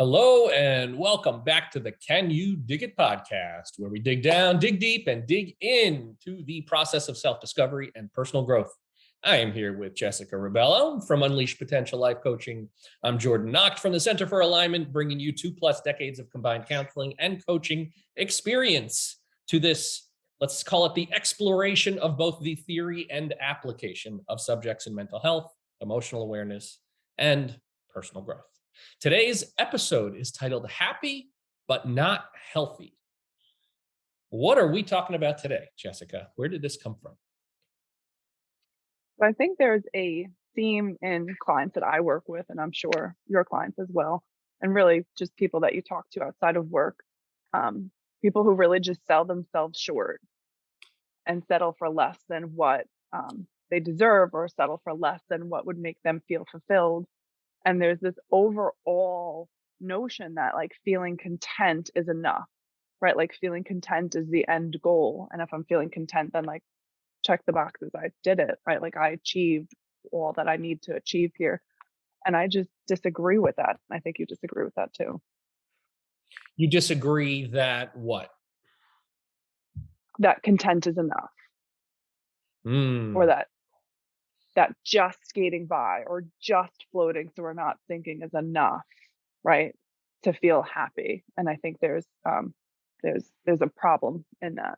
Hello and welcome back to the Can You Dig It podcast, where we dig down, dig deep, and dig into the process of self-discovery and personal growth. I am here with Jessica Ribello from Unleash Potential Life Coaching. I'm Jordan Knocht from the Center for Alignment, bringing you 2+ decades of combined counseling and coaching experience to this, let's call it the exploration of both the theory and application of subjects in mental health, emotional awareness, and personal growth. Today's episode is titled Happy But Not Healthy. What are we talking about today, Jessica? Where did this come from? I think there's a theme in clients that I work with, and I'm sure your clients as well, and really just people that you talk to outside of work, people who really just sell themselves short and settle for less than what they deserve, or settle for less than what would make them feel fulfilled. And there's this overall notion that like feeling content is enough, right? Like feeling content is the end goal. And if I'm feeling content, then like check the boxes, I did it, right? Like I achieved all that I need to achieve here. And I just disagree with that. I think you disagree with that too. You disagree that what? That content is enough, or that just skating by or just floating so we're not thinking is enough, right? To feel happy. And I think there's a problem in that.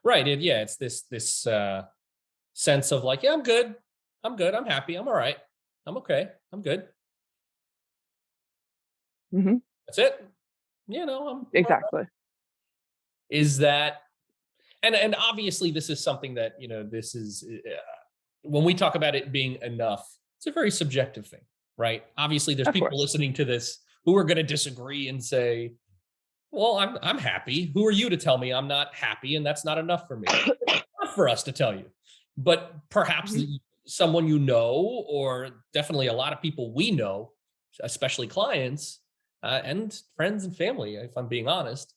Right. It's this sense of like, yeah, I'm good. I'm happy. I'm all right. I'm okay. I'm good. Mm-hmm. That's it. I'm Exactly. Is that, and obviously this is something that, this is, when we talk about it being enough, it's a very subjective thing, right? Obviously there's Of people course. listening to this who are going to disagree and say, well, I'm happy. Who are you to tell me I'm not happy? And that's not enough for me. Not for us to tell you. But perhaps Mm-hmm. someone you know, or definitely a lot of people we know, especially clients and friends and family, if I'm being honest.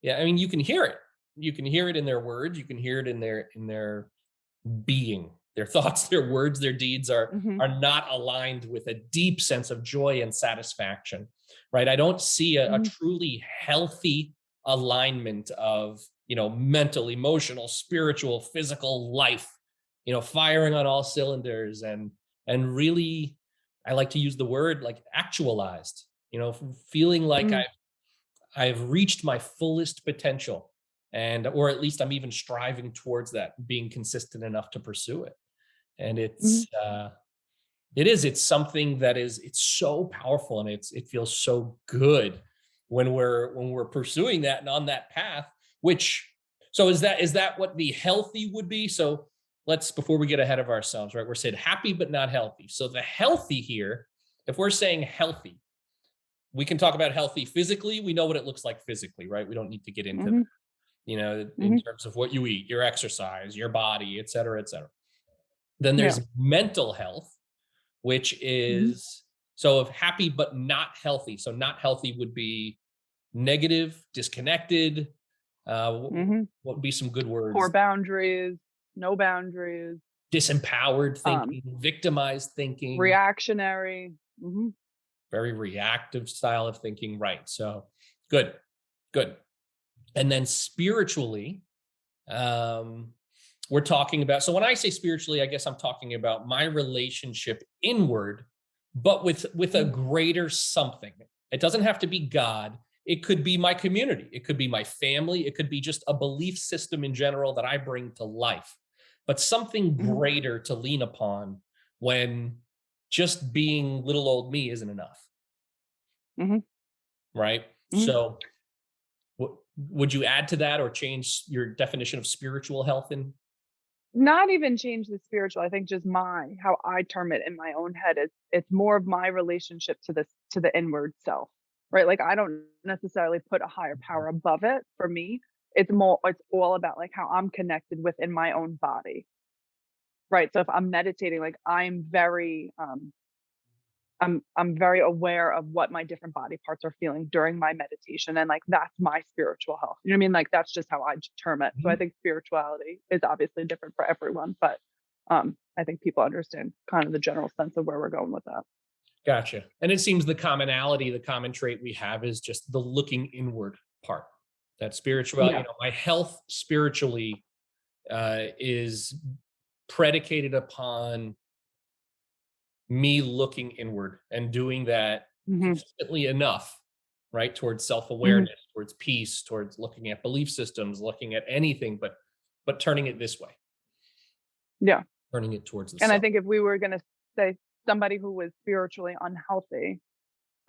Yeah, I mean, you can hear it. You can hear it in their words. You can hear it in their being. Their thoughts, their words, their deeds Mm-hmm. are not aligned with a deep sense of joy and satisfaction, right? I don't see a Mm-hmm. truly healthy alignment of, mental, emotional, spiritual, physical life, firing on all cylinders and really, I like to use the word like actualized, feeling like Mm-hmm. I've reached my fullest potential, and or at least I'm even striving towards that, being consistent enough to pursue it. And Mm-hmm. it's something that it's so powerful, and it feels so good when we're pursuing that and on that path. Which, so is that what the healthy would be? So let's, before we get ahead of ourselves, right, we're saying happy but not healthy. So the healthy here, if we're saying healthy, we can talk about healthy physically. We know what it looks like physically, right? We don't need to get into Mm-hmm. that, in Mm-hmm. terms of what you eat, your exercise, your body, et cetera, et cetera. Then there's Yeah. mental health, which Mm-hmm. is, so if happy but not healthy. So not healthy would be negative, disconnected. Mm-hmm. What would be some good Poor words? boundaries, no boundaries, Disempowered um, thinking, victimized thinking, reactionary. Mm-hmm. very reactive style of thinking. Right. So good, good. And then spiritually, um, we're talking about, so when I say spiritually, I guess I'm talking about my relationship inward, but with a greater something. It doesn't have to be God. It could be my community. It could be my family. It could be just a belief system in general that I bring to life, but something Mm-hmm. greater to lean upon when just being little old me isn't enough. Mm-hmm. Right. Mm-hmm. So would you add to that or change your definition of spiritual health in? Not even change the spiritual. I think just how I term it in my own head is it's more of my relationship to the inward self, right? Like I don't necessarily put a higher power above it. For me, it's all about like how I'm connected within my own body, right? So if I'm meditating, like I'm very aware of what my different body parts are feeling during my meditation. And like, that's my spiritual health. You know what I mean? Like, that's just how I term it. So I think spirituality is obviously different for everyone, but I think people understand kind of the general sense of where we're going with that. Gotcha. And it seems the commonality, the common trait we have is just the looking inward part. That spiritual, Yeah. my health spiritually is predicated upon me looking inward and doing that Hmm. consistently enough, right? Towards Hmm. self-awareness, towards peace, towards looking at belief systems, looking at anything, but turning it this way, Yeah. turning it towards the And I self. think if we were going to say somebody who was spiritually unhealthy,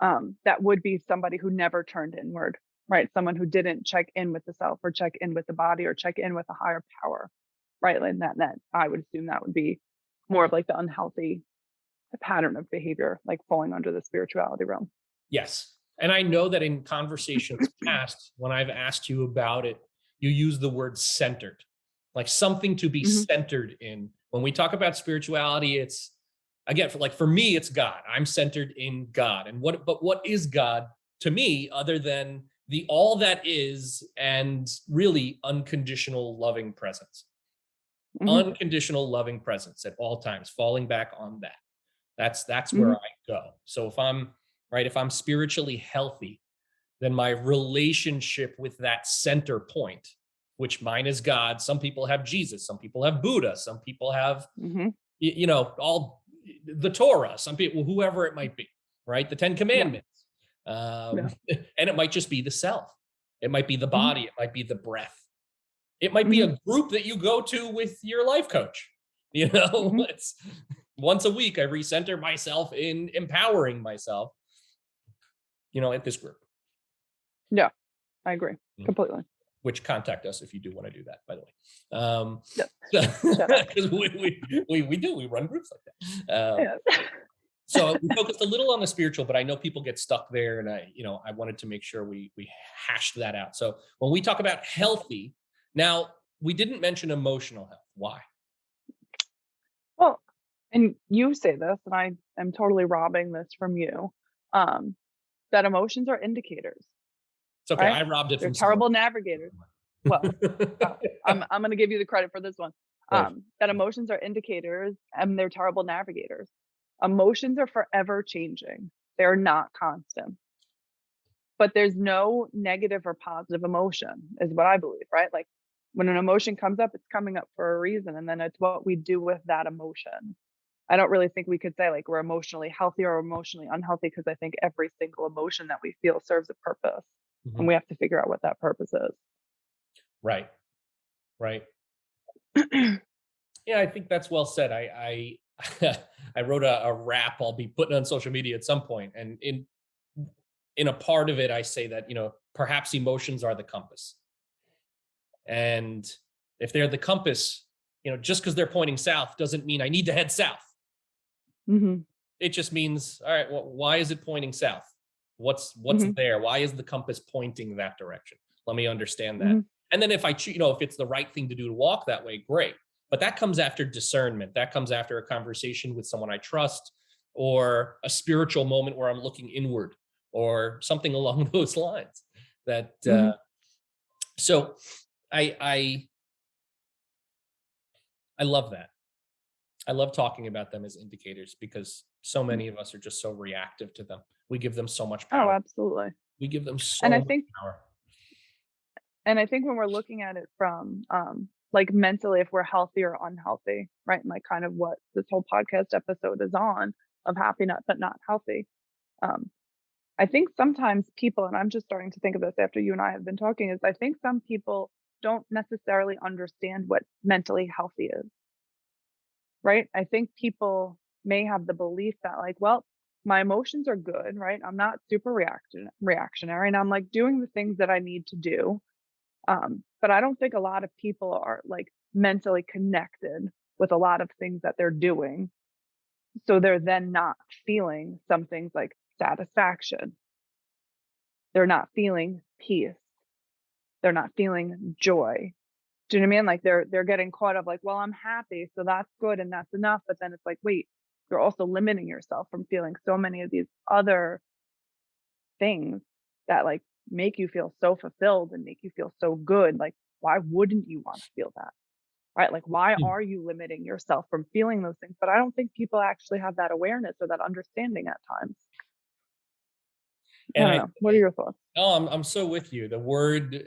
that would be somebody who never turned inward, right? Someone who didn't check in with the self or check in with the body or check in with a higher power, right? And that I would assume that would be more of like the unhealthy pattern of behavior, like falling under the spirituality realm. Yes. And I know that in conversations past, when I've asked you about it, you use the word centered, like something to be Hmm. centered in. When we talk about spirituality, it's again, for me, it's God. I'm centered in God. And what is God to me other than the all that is and really unconditional loving presence? Hmm. Unconditional loving presence at all times, falling back on that. That's where Hmm. I go. So if I'm spiritually healthy, then my relationship with that center point, which mine is God. Some people have Jesus, some people have Buddha, some people have Hmm. all the Torah, some people whoever it might be, right? The 10 Yeah. Commandments. Yeah. And it might just be the self. It might be the Hmm. body, it might be the breath. It might be Hmm. a group that you go to with your life coach. Hmm. It's once a week I recenter myself in empowering myself, at this group. Yeah. I agree Mm. completely. Which contact us if you do want to do that, by the way. Yes. Shout out. Because we run groups like that. Yes. So we focused a little on the spiritual, but I know people get stuck there, and I wanted to make sure we hashed that out. So when we talk about healthy, now we didn't mention emotional health. Why? Well, and you say this, and I am totally robbing this from you, um, that emotions are indicators, It's okay. right? I robbed it They're from someone. terrible navigators. Well, I'm going to give you the credit for this one. Right. That emotions are indicators and they're terrible navigators. Emotions are forever changing. They're not constant. But there's no negative or positive emotion, is what I believe, right? Like when an emotion comes up, it's coming up for a reason, and then it's what we do with that emotion. I don't really think we could say like we're emotionally healthy or emotionally unhealthy because I think every single emotion that we feel serves a purpose, and Mhm. we have to figure out what that purpose Right. Right. is. Yeah, I think that's well said. I wrote a rap I'll be putting on social media at some point, and in a part of it, I say that perhaps emotions are the compass, and if they're the compass, just because they're pointing south doesn't mean I need to head south. Hmm. It just means, all right, well, why is it pointing south? What's Hmm. there? Why is the compass pointing that direction? Let me understand that. Hmm. And then if if it's the right thing to do to walk that way, great. But that comes after discernment. That comes after a conversation with someone I trust or a spiritual moment where I'm looking inward or something along those lines. That Hmm. so I I love that. I love talking about them as indicators because so many of us are just so reactive to them. We give them so much Oh, power. absolutely. We give them And so I much think power. when we're looking at it from like mentally, if we're healthy or unhealthy, right? And like kind of what this whole podcast episode is on of happy not but not healthy. Um, I think sometimes people, and I'm just starting to think of this after you and I have been talking, is I think some people don't necessarily understand what mentally healthy is, right? I think people may have the belief that like, well, my emotions are good, right? I'm not super reactionary and I'm like doing the things that I need to do. But I don't think a lot of people are like mentally connected with a lot of things that they're doing. So they're then not feeling some things like satisfaction. They're not feeling peace. They're not feeling joy. Do you know what I mean? Like they're getting caught up like, well, I'm happy, so that's good and that's enough. But then it's like, wait, you're also limiting yourself from feeling so many of these other things that like make you feel so fulfilled and make you feel so good. Like, why wouldn't you want to feel that? right? Like, why Hmm. are you limiting yourself from feeling those things? But I don't think people actually have that awareness or that understanding at times. I And don't know. What are your thoughts? I'm so with you. The word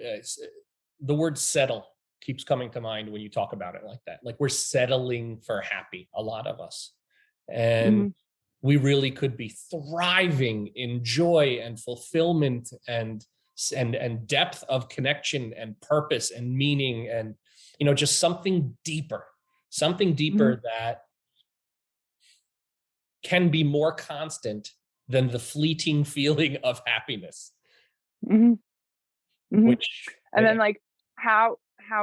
settle keeps coming to mind when you talk about it like that. Like we're settling for happy, a lot of us. And Hmm. we really could be thriving in joy and fulfillment and depth of connection and purpose and meaning and just something Hmm. deeper that can be more constant than the fleeting feeling of happiness, Hmm. Hmm. which And then like how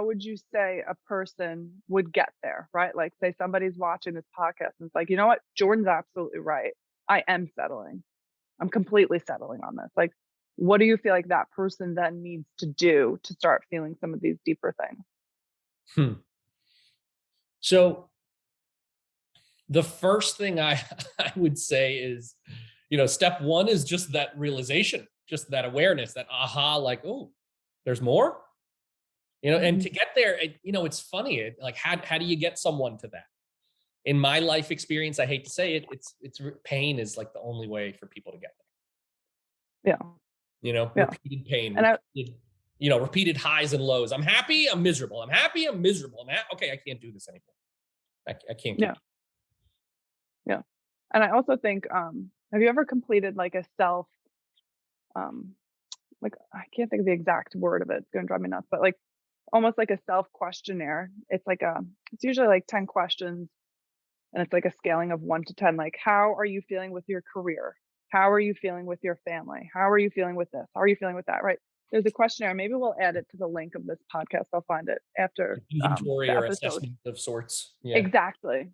would you say a person would get there, right? Like say somebody's watching this podcast and it's like, you know what? Jordan's absolutely right. I am settling. I'm completely settling on this. Like, what do you feel like that person then needs to do to start feeling some of these deeper things? hmm. So the first thing I would say is, step one is just that realization, just that awareness, that aha, like, oh, there's more, and Hmm. to get there, it's funny. Like, how do you get someone to that? In my life experience, I hate to say it, it's pain is like the only way for people to get Yeah. there. Yeah. Repeated pain, And I, repeated highs and lows. I'm happy, I'm miserable. I'm happy, I'm miserable. Okay, I can't do this anymore. I can't yeah. keep. Yeah. And I also think, have you ever completed like a self, um, like I can't think of the exact word of it. It's gonna drive me nuts, but like almost like a self questionnaire. It's usually like 10 questions and it's like a scaling of 1 to 10. Like, how are you feeling with your career? How are you feeling with your family? How are you feeling with this? How are you feeling with that? Right. There's a questionnaire. Maybe we'll add it to the link of this podcast. I'll find it after Inventory the or episode. assessment of sorts. Yeah. Exactly.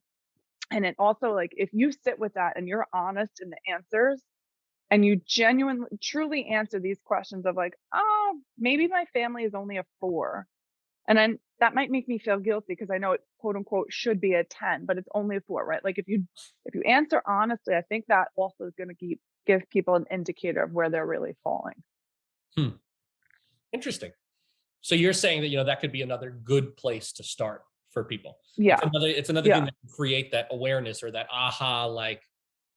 And it also, like, if you sit with that and you're honest in the answers and you genuinely, truly answer these questions of, like, oh, maybe my family is only a 4. And then that might make me feel guilty because I know it, quote unquote, should be a 10, but it's only a 4, right? Like if you answer honestly, I think that also is going to give people an indicator of where they're really falling. Hmm. Interesting. So you're saying that that could be another good place to start for people. Yeah. It's another thing Yeah. that can create that awareness or that aha, like,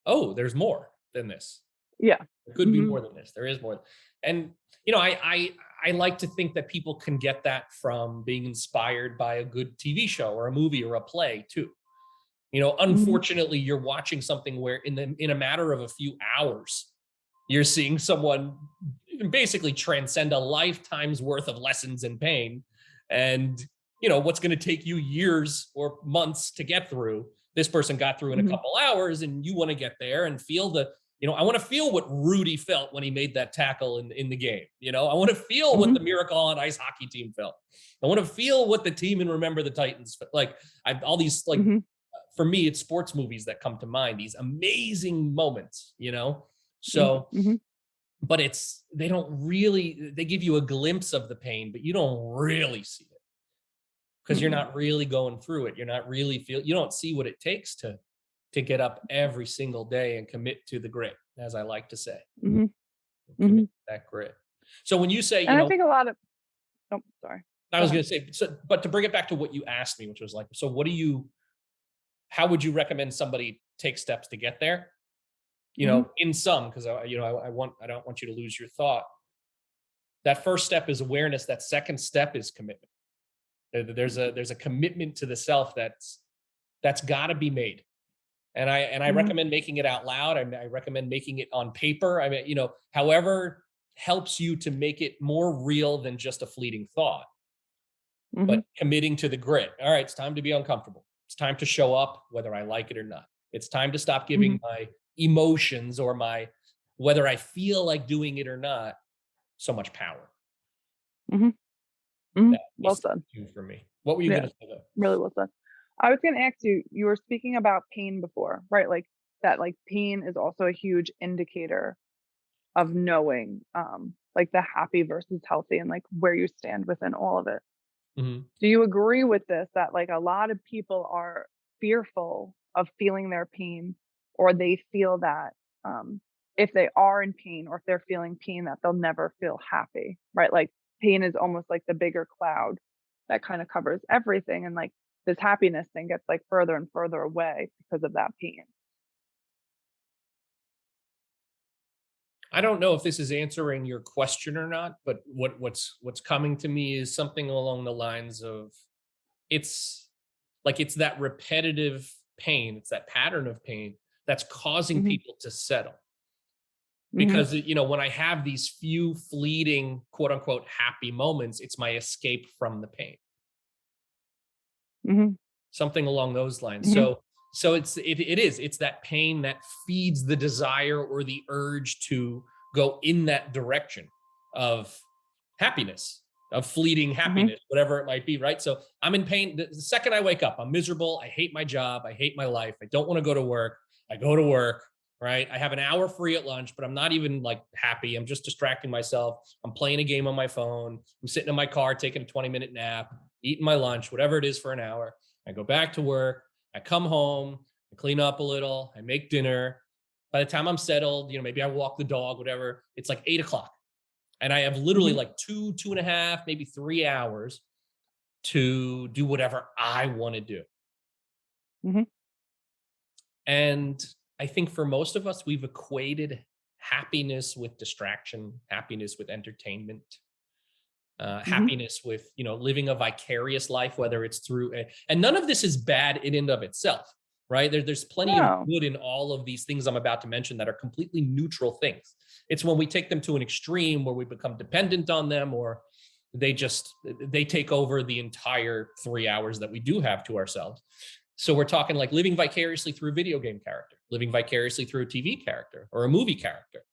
oh, there's more than this. Yeah. There could be Hmm. more than this. There is more. And I like to think that people can get that from being inspired by a good TV show or a movie or a play too. Hmm. Unfortunately, you're watching something where in a matter of a few hours, you're seeing someone basically transcend a lifetime's worth of lessons and pain. And, what's going to take you years or months to get through, this person got through in a Hmm. couple hours, and you want to get there and feel I want to feel what Rudy felt when he made that tackle in the game. I want to feel what Hmm. the Miracle on Ice hockey team felt. I want to feel what the team in Remember the Titans felt. Like all these, like, Hmm. for me, it's sports movies that come to mind, these amazing moments. So, Hmm. but they don't really, they give you a glimpse of the pain, but you don't really see it because you're Hmm. not really going through it. You're not really you don't see what it takes to get up every single day and commit to the grit, as I like to say, Hmm. commit Hmm. to that grit. So when you say, And I think a lot of, oh, sorry. I Go was ahead. going to say, so, but to bring it back to what you asked me, which was like, so how would you recommend somebody take steps to get there? Hmm. In some, because I don't want you to lose your thought. That first step is awareness. That second step is commitment. There's a commitment to the self that's got to be made. And I Hmm. recommend making it out loud. I recommend making it on paper. I mean, however helps you to make it more real than just a fleeting thought, Hmm. but committing to the grit. All right, it's time to be uncomfortable. It's time to show up whether I like it or not. It's time to stop Hmm. giving my emotions or my whether I feel like doing it or not so much power. Hmm. Hmm. That would be Well step said. 2 for me. What were you Yeah. gonna say though? Really well said. I was going to ask you, you were speaking about pain before, right? Like that, like pain is also a huge indicator of knowing, like the happy versus healthy and like where you stand within all of it. Mhm. Do you agree with this that like a lot of people are fearful of feeling their pain, or they feel that if they are in pain or if they're feeling pain, that they'll never feel happy, right? Like pain is almost like the bigger cloud that kind of covers everything. And like this happiness thing gets like further and further away because of that pain. I don't know if this is answering your question or not, but what's coming to me is something along the lines of, it's like it's that repetitive pain, it's that pattern of pain that's causing Mhm. people to settle. Mhm. Because when I have these few fleeting quote unquote happy moments, it's my escape from the pain. Mhm. Something along those lines. Mhm. So it's that pain that feeds the desire or the urge to go in that direction of happiness, of fleeting Mhm. happiness, whatever it might be, right? So I'm in pain the second I wake up. I'm miserable. I hate my job. I hate my life. I don't want to go to work. I go to work, right? I have an hour free at lunch, but I'm not even like happy. I'm just distracting myself. I'm playing a game on my phone. I'm sitting in my car taking a 20-minute nap, eating my lunch, whatever it is for an hour. I go back to work. I come home. I clean up a little. I make dinner. By the time I'm settled, maybe I walk the dog, whatever. It's like 8 o'clock. And I have literally Mhm. like 2.5, maybe 3 hours to do whatever I want to do. Mhm. And I think for most of us, we've equated happiness with distraction, happiness with entertainment, Mhm. happiness with living a vicarious life, whether it's through and none of this is bad in and of itself, right? There's plenty of No. good in all of these things I'm about to mention that are completely neutral things. It's when we take them to an extreme where we become dependent on them, or they take over the entire 3 hours that we do have to ourselves. So we're talking like living vicariously through a video game character, living vicariously through a TV character or a movie character,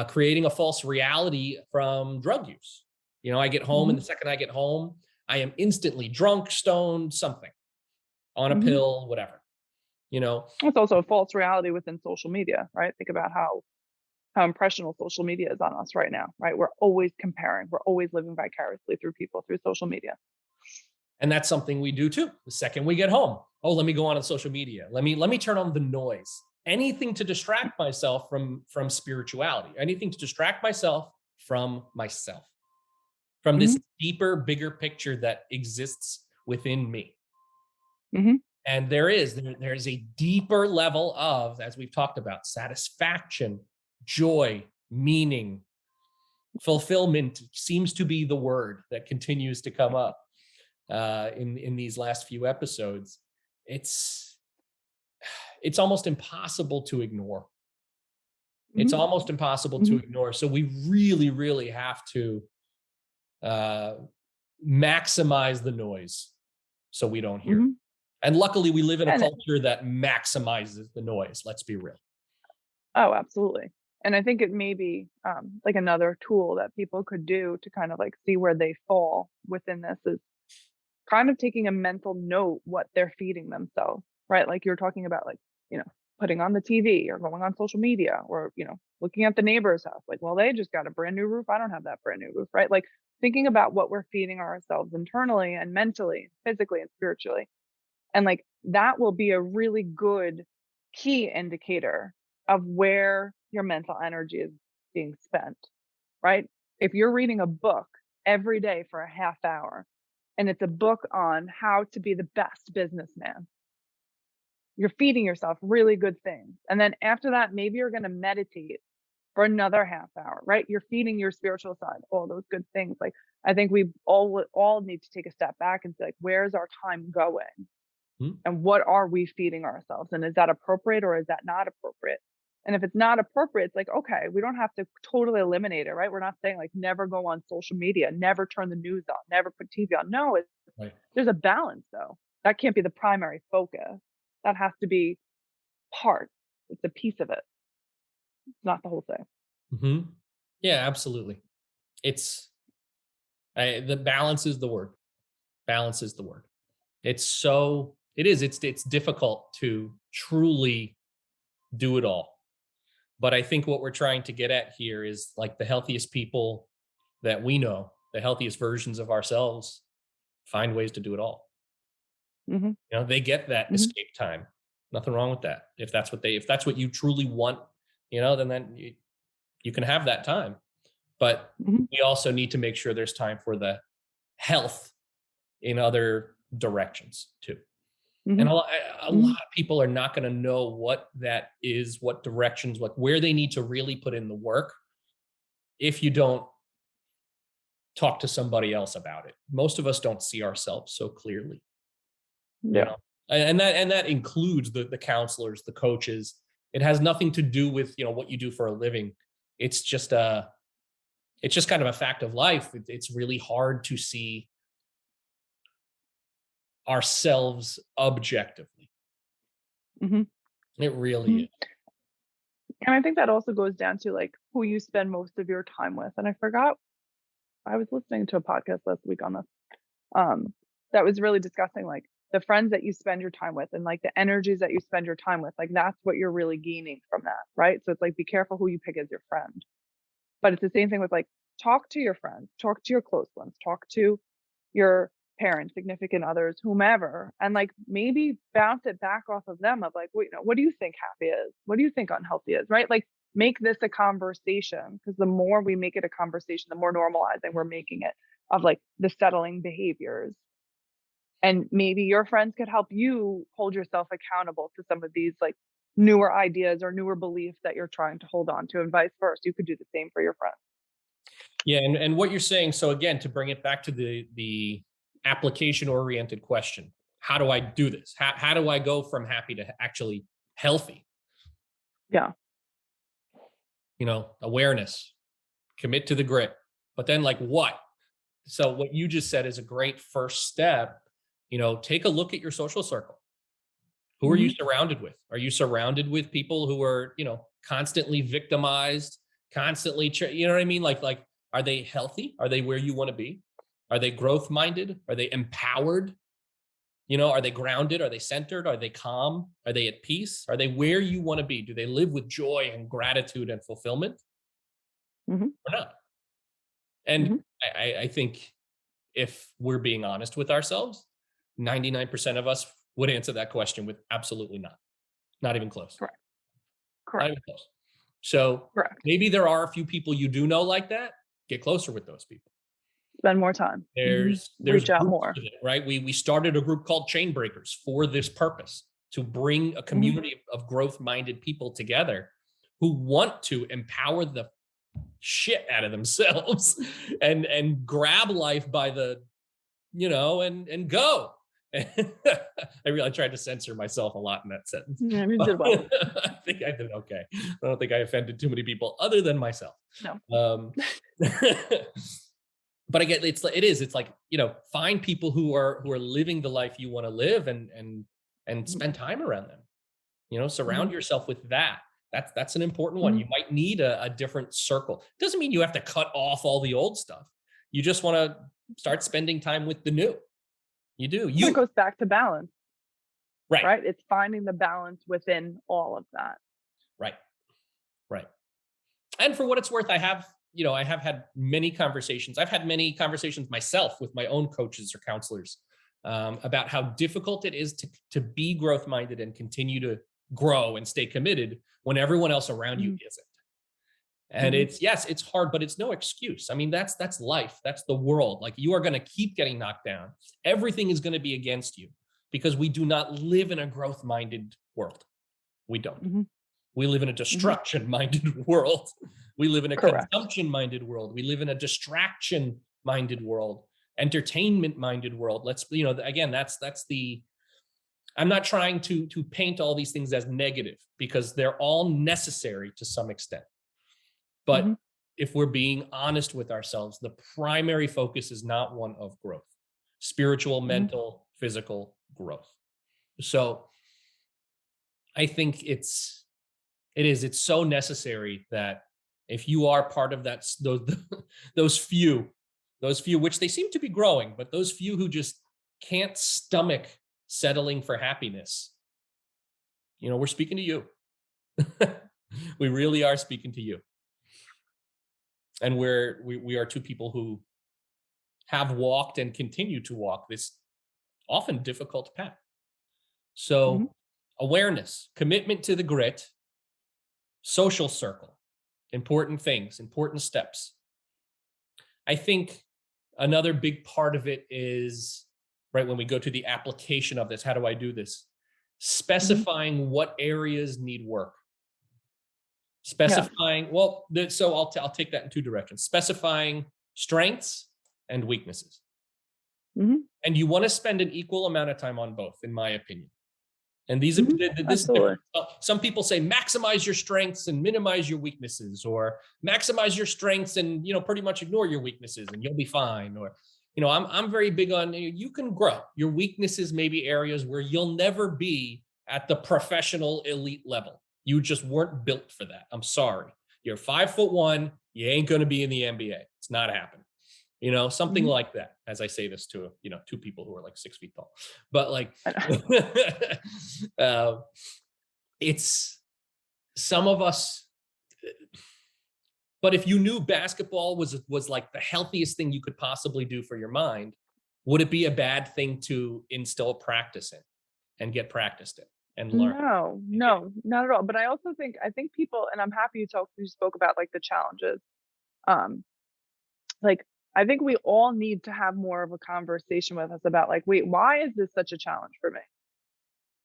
creating a false reality from drug use. I get home, and Mhm. the second I get home, I am instantly drunk, stoned, something, on a Mhm. pill, whatever. You know, It's also a false reality within social media, right? Think about how impressionable social media is on us right now, right? We're always comparing. We're always living vicariously through people through social media. and that's something we do too. The second we get home, oh, let me go on social media. Let me turn on the noise. Anything to distract myself from spirituality. Anything to distract myself from myself, from this Mhm. deeper, bigger picture that exists within me. Mhm. And there's a deeper level of, as we've talked about, satisfaction, joy, meaning, fulfillment seems to be the word that continues to come up in these last few episodes. It's it's almost impossible to ignore. It's Mhm. almost impossible to Mhm. ignore. So we really, really have to uh, maximize the noise so we don't hear it. Mhm. And luckily, we live in a And culture that maximizes the noise. Let's be real. oh, absolutely. And I think it may be like another tool that people could do to kind of like see where they fall within this is kind of taking a mental note what they're feeding themselves, right? Like you're talking about, like, you know, putting on the TV or going on social media or, looking at the neighbor's house. Like, well, they just got a brand new roof. I don't have that brand new roof, right? Like thinking about what we're feeding ourselves internally and mentally, physically and spiritually. And like that will be a really good key indicator of where your mental energy is being spent, right? If you're reading a book every day for a half hour and it's a book on how to be the best businessman, you're feeding yourself really good things. And then after that, maybe you're going to meditate for another half hour, right? You're feeding your spiritual side, all those good things. Like I think we all need to take a step back and say, like, where's our time going? Hmm? And what are we feeding ourselves? And is that appropriate or is that not appropriate? And if it's not appropriate, it's like, okay, we don't have to totally eliminate it, right? We're not saying like never go on social media, never turn the news on, never put TV on. No, Right. there's a balance though. That can't be the primary focus. That has to be part. It's a piece of it. It's not the whole thing. Hmm. Yeah, absolutely. It's the balance is the word. Balance is the word. It's difficult to truly do it all. But I think what we're trying to get at here is like the healthiest people that we know, the healthiest versions of ourselves, find ways to do it all. Hmm. They get that Hmm. escape time. Nothing wrong with that. If that's what you truly want, then you can have that time. But Hmm. we also need to make sure there's time for the health in other directions too. And Mhm. a lot Mhm. of people are not going to know what that is, what directions, where they need to really put in the work if you don't talk to somebody else about it. Most of us don't see ourselves so clearly, you Yeah. know, and that includes the counselors, the coaches. It has nothing to do with, what you do for a living. It's just it's just kind of a fact of life. It's really hard to see ourselves objectively. Mhm. It really Mhm. is. And I think that also goes down to like who you spend most of your time with. And I forgot, I was listening to a podcast last week on this, um, that was really discussing like the friends that you spend your time with and like the energies that you spend your time with. Like that's what you're really gaining from that, right? So it's like be careful who you pick as your friend. But it's the same thing with like talk to your friends, talk to your close ones, talk to your parents, significant others, whomever, and like maybe bounce it back off of them of like, what do you think happy is? What do you think unhealthy is? Right? Like make this a conversation because the more we make it a conversation, the more normalizing we're making it of like the settling behaviors. And maybe your friends could help you hold yourself accountable to some of these like newer ideas or newer beliefs that you're trying to hold on to, and vice versa. You could do the same for your friends. Yeah, and what you're saying, so again, to bring it back to the application oriented question, how do I do this? How do I go from happy to actually healthy? Yeah. Awareness, commit to the grit. But then like what? So what you just said is a great first step. Take a look at your social circle. Who are you Hmm. surrounded with? Are you surrounded with people who are, constantly victimized, constantly, you know what I mean? Like, are they healthy? Are they where you want to be? Are they growth minded? Are they empowered? Are they grounded? Are they centered? Are they calm? Are they at peace? Are they where you want to be? Do they live with joy and gratitude and fulfillment Hmm. or not? And Hmm. I think if we're being honest with ourselves, 99% of us would answer that question with absolutely not. Not even close. Correct. Not Correct. even close. So Correct. maybe there are a few people you do know like that. Get closer with those people. Spend more time. There's Reach out groups more. with it, right? We started a group called Chain Breakers for this purpose, to bring a Hmm. community of growth minded people together who want to empower the shit out of themselves and grab life by the and go. I tried to censor myself a lot in that sentence. Yeah, you did well. I think I did okay. I don't think I offended too many people other than myself. No. Um, but I get it's like, find people who are living the life you want to live and Hmm. spend time around them. Hmm. Surround yourself with that. That's an important one. Hmm. You might need a different circle. Doesn't mean you have to cut off all the old stuff. You just want to start spending time with the new. You do. But it You goes back to balance, right, right? It's finding the balance within all of that. right, right. And for what it's worth, I have had many conversations. I've had many conversations myself with my own coaches or counselors about how difficult it is to be growth minded and continue to grow and stay committed when everyone else around you Hmm. isn't. And Hmm. yes, it's hard, but it's no excuse. I mean, that's life. That's the world. Like, you are going to keep getting knocked down. Everything is going to be against you because we do not live in a growth minded world. We don't. Hmm. We live in a Hmm. destruction minded world. We live in a Correct. consumption minded world. We live in a distraction minded world, entertainment minded world. Let's, again, that's the, I'm not trying to paint all these things as negative because they're all necessary to some extent. Hmm. But if we're being honest with ourselves, the primary focus is not one of growth, spiritual, Hmm. mental, physical growth. So I think it's so necessary that if you are part of that, those few, which they seem to be growing, but those few who just can't stomach settling for happiness, we're speaking to you. We really are speaking to you. And we are two people who have walked and continue to walk this often difficult path. Hmm. So awareness, commitment to the grit, social circle, important things, important steps. I think another big part of it is right? When we go to the application of this, how do I do this? Mhm. Specifying what areas need work. Yeah. Specifying, well, so I'll take that in two directions. Specifying strengths and weaknesses. Mhm. And you want to spend an equal amount of time on both, in my opinion. And these are Mhm. this is Absolutely. different. Some people say maximize your strengths and minimize your weaknesses, or maximize your strengths and pretty much ignore your weaknesses and you'll be fine. Or I'm very big on you can grow. Your weaknesses may be areas where you'll never be at the professional elite level. You just weren't built for that. I'm sorry. You're 5'1", you ain't gonna be in the NBA. It's not happening. Something Mhm. like that, as I say this to two people who are like 6 feet tall, but like I know. uh, it's some of us. But if you knew basketball was like the healthiest thing you could possibly do for your mind, would it be a bad thing to instill practice in and get practiced in and learn No, and get no, not at all. But I think people, and I'm happy you spoke about like the challenges. Um, like I think we all need to have more of a conversation with us about like, wait, why is this such a challenge for me?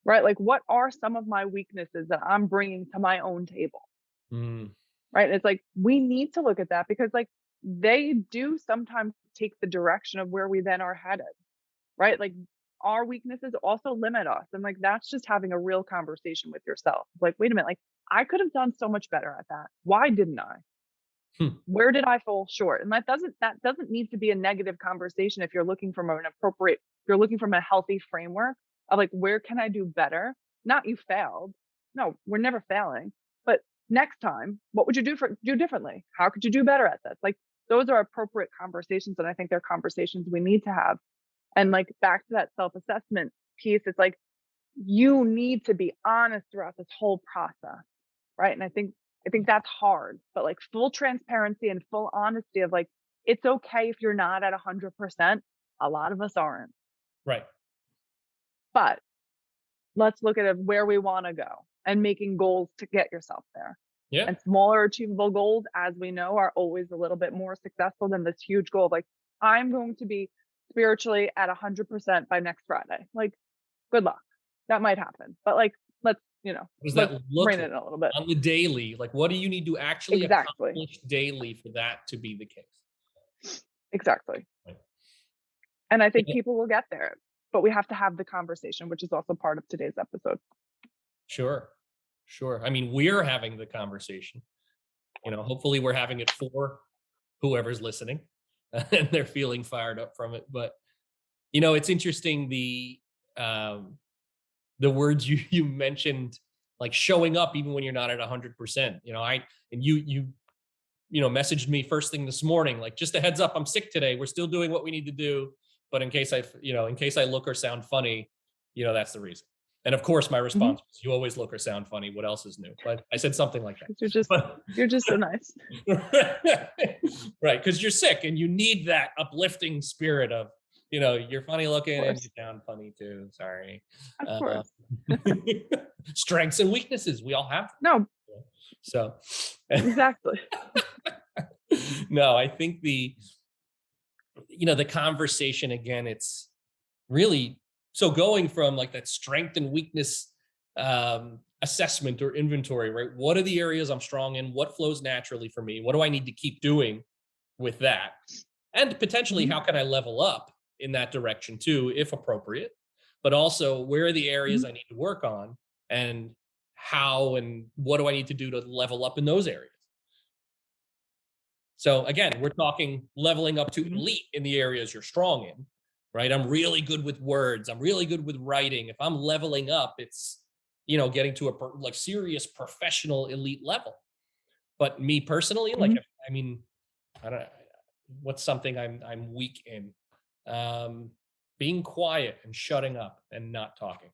Right? Like, what are some of my weaknesses that I'm bringing to my own table? Mm, Right? It's like we need to look at that because like they do sometimes take the direction of where we then are headed. Right? Like our weaknesses also limit us. And like that's just having a real conversation with yourself. Like, wait a minute, like I could have done so much better at that. Why didn't I? hmm, Where did I fall short? And that doesn't need to be a negative conversation if you're looking from an appropriate, if you're looking from a healthy framework of like where can I do better? Not you failed. No, we're never failing. But next time, what would you do differently? How could you do better at this? Like those are appropriate conversations, and I think they're conversations we need to have. And like back to that self-assessment piece, it's like you need to be honest throughout this whole process, right? And I think that's hard, but like full transparency and full honesty of like it's okay if you're not at 100%. A lot of us aren't, right. but let's look at it where we want to go and making goals to get yourself there. Yeah. And smaller achievable goals, as we know, are always a little bit more successful than this huge goal of like I'm going to be spiritually at 100% by next Friday. Like good luck. That might happen. But like let's, What does let's that look rein like it in a little bit. on the daily? Like, what do you need to actually Exactly. accomplish daily for that to be the case? Exactly. Right. And I think Yeah, people will get there, but we have to have the conversation, which is also part of today's episode. sure. Sure. I mean, we're having the conversation. Hopefully we're having it for whoever's listening and they're feeling fired up from it. But it's interesting the words you mentioned, like showing up even when you're not at 100%. And you messaged me first thing this morning, like just a heads up, I'm sick today. We're still doing what we need to do, but in case I look or sound funny, that's the reason. And of course, my Mhm. response was, "You always look or sound funny. What else is new?" But I said something like that. 'Cause you're just so nice. Right, because you're sick and you need that uplifting spirit of, you're funny Of looking and you course. sound funny too. Sorry. Of Uh, course. strengths and weaknesses, we all have. No, So, exactly. no, I think the conversation again, it's really so going from like that strength and weakness assessment or inventory, right? What are the areas I'm strong in? What flows naturally for me? What do I need to keep doing with that? And potentially, Mhm. how can I level up in that direction too, if appropriate? But also, where are the areas Mhm. I need to work on, and how and what do I need to do to level up in those areas? So again, we're talking leveling up to Mhm. elite in the areas you're strong in, right? I'm really good with words. I'm really good with writing. If I'm leveling up, it's getting to like serious professional elite level. But me personally, like Mhm. if, I mean, I don't know what's something I'm weak in. Um, being quiet and shutting up and not talking.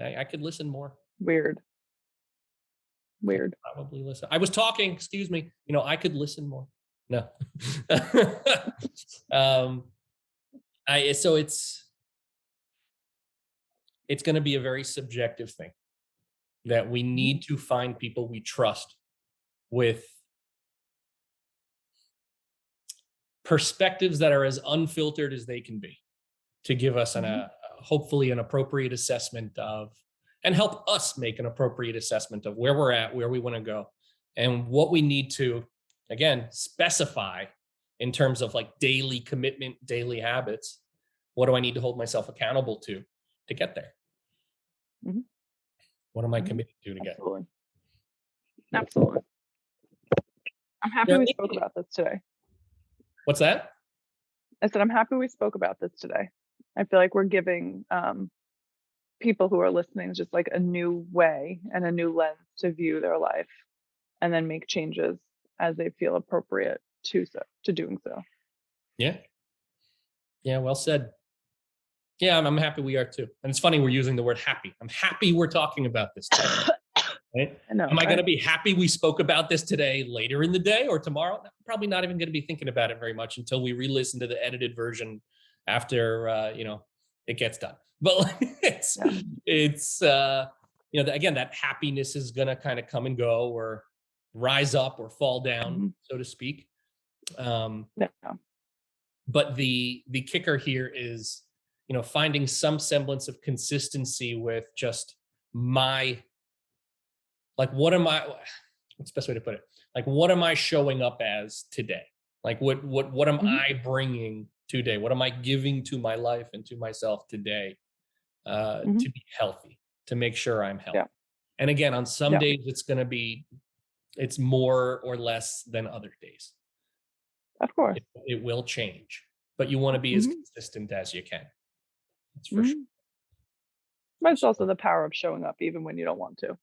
I could listen more. Weird. I could Weird. probably listen. I was talking, excuse me. I could listen more. No. um, I so it's going to be a very subjective thing that we Mhm. need to find people we trust with perspectives that are as unfiltered as they can be to give us Mm-hmm. hopefully an appropriate assessment of, and help us make an appropriate assessment of where we're at, where we want to go, and what we need to, again, specify in terms of like daily commitment, daily habits. What do I need to hold myself accountable to get there? Mm-hmm. What am I Mm-hmm. committed to get? Absolutely. Absolutely. I'm happy Yeah, we spoke about this today. what's that? I said, I'm happy we spoke about this today. I feel like we're giving people who are listening just like a new way and a new lens to view their life and then make changes as they feel appropriate to doing so. Yeah. Yeah. Well said. Yeah, I'm happy we are too. And it's funny we're using the word happy. I'm happy we're talking about this today. Right? I know, Am I going right? to be happy we spoke about this today later in the day or tomorrow? I'm probably not even going to be thinking about it very much until we re-listen to the edited version after it gets done. But like, Yeah. it's again, that happiness is going to kind of come and go or rise up or fall down, Mm-hmm. so to speak. Um, Yeah. but the kicker here is finding some semblance of consistency with just my, like, what's the best way to put it, like, what am I showing up as today? Like, what am Mm-hmm. I bringing today? What am I giving to my life and to myself today, Mm-hmm. to be healthy, to make sure I'm healthy? Yeah. And again, on some Yeah. days it's more or less than other days. Of course. It will change, but you want to be as Mm-hmm. consistent as you can. That's for sure. Mm-hmm. But it's also the power of showing up even when you don't want to.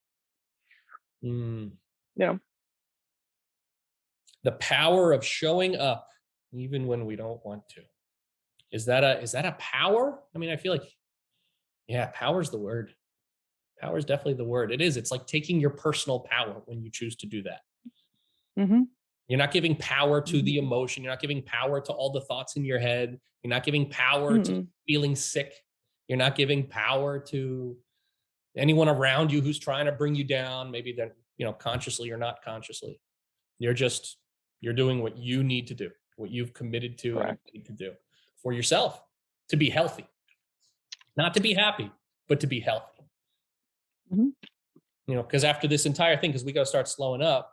Mm. You know. The power of showing up even when we don't want to. Is that a power? I mean, I feel like, yeah, power's the word. Power is definitely the word. It is. It's like taking your personal power when you choose to do that. Mm-hmm. You're not giving power to Mm-hmm. the emotion. You're not giving power to all the thoughts in your head. You're not giving power to Mm-mm. feeling sick. You're not giving power to anyone around you who's trying to bring you down, maybe they're, consciously or not consciously. You're doing what you need to do, what you've committed to and Correct. need to do for yourself to be healthy, not to be happy, but to be healthy. Mm-hmm. Because after this entire thing, because we got to start slowing up.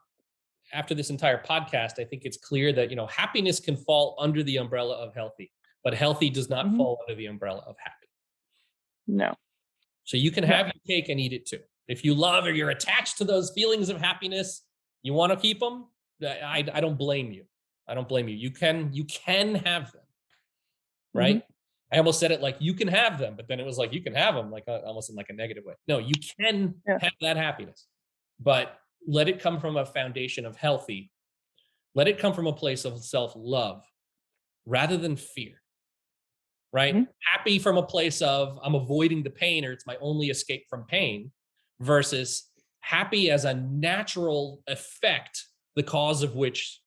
After this entire podcast, I think it's clear that happiness can fall under the umbrella of healthy, but healthy does not Mm-hmm. fall under the umbrella of happy. No. So you can No. have your cake and eat it too. If you love or you're attached to those feelings of happiness, you want to keep them. I don't blame you. I don't blame you. You can have them, Mm-hmm. right? I almost said it like you can have them, but then it was like you can have them like almost in like a negative way. No, you can Yeah. have that happiness, but let it come from a foundation of healthy. Let it come from a place of self-love rather than fear, right? Mm-hmm. Happy from a place of I'm avoiding the pain or it's my only escape from pain versus happy as a natural effect, the cause of which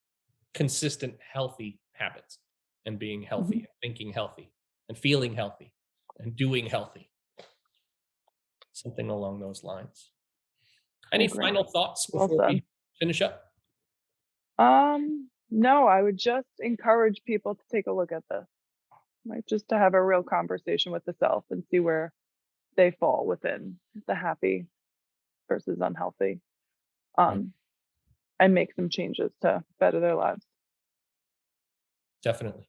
consistent healthy habits and being healthy Mm-hmm. and thinking healthy and feeling healthy and doing healthy. Something along those lines. I Any agree. final thoughts Well before said. we finish up? No, I would just encourage people to take a look at this, like just to have a real conversation with the self and see where they fall within the happy versus unhealthy, Mm, and make some changes to better their lives. definitely.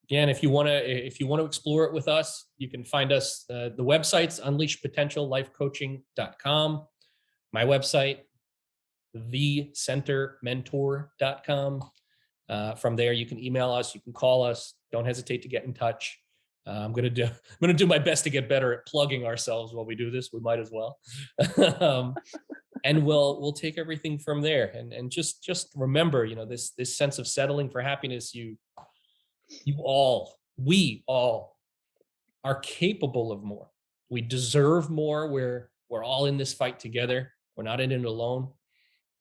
Yeah, and if you want to explore it with us, you can find us. The website's unleashpotentiallifecoaching.com. My website, thecentermentor.com. From there, you can email us, you can call us. Don't hesitate to get in touch. I'm gonna do my best to get better at plugging ourselves while we do this. We might as well, and we'll take everything from there. And just remember, this sense of settling for happiness. We all are capable of more. We deserve more. We're all in this fight together. We're not in it alone.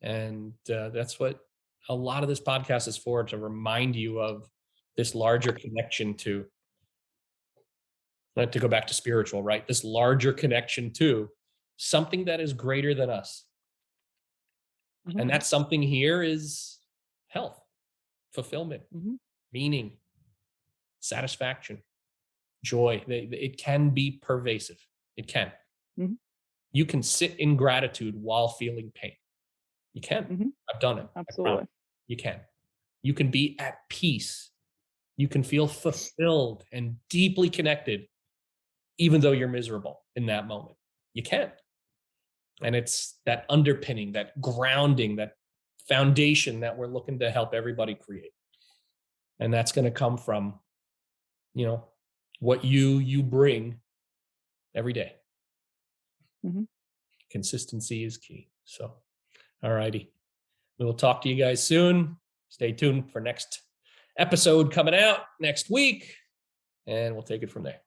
And that's what a lot of this podcast is for, to remind you of this larger connection to, not to go back to spiritual, right? This larger connection to something that is greater than us. Mm-hmm. And that something here is health, fulfillment, Mm-hmm. meaning, satisfaction, joy. It can be pervasive. It can. Mhm. You can sit in gratitude while feeling pain. You can. Mhm. I've done it. I promise. Absolutely. You can. You can be at peace. You can feel fulfilled and deeply connected, even though you're miserable in that moment. You can. And it's that underpinning, that grounding, that foundation that we're looking to help everybody create. And that's going to come from, you know, what you bring every day. Mhm. Consistency is key. So, all righty. We will talk to you guys soon. Stay tuned for next episode coming out next week, and we'll take it from there.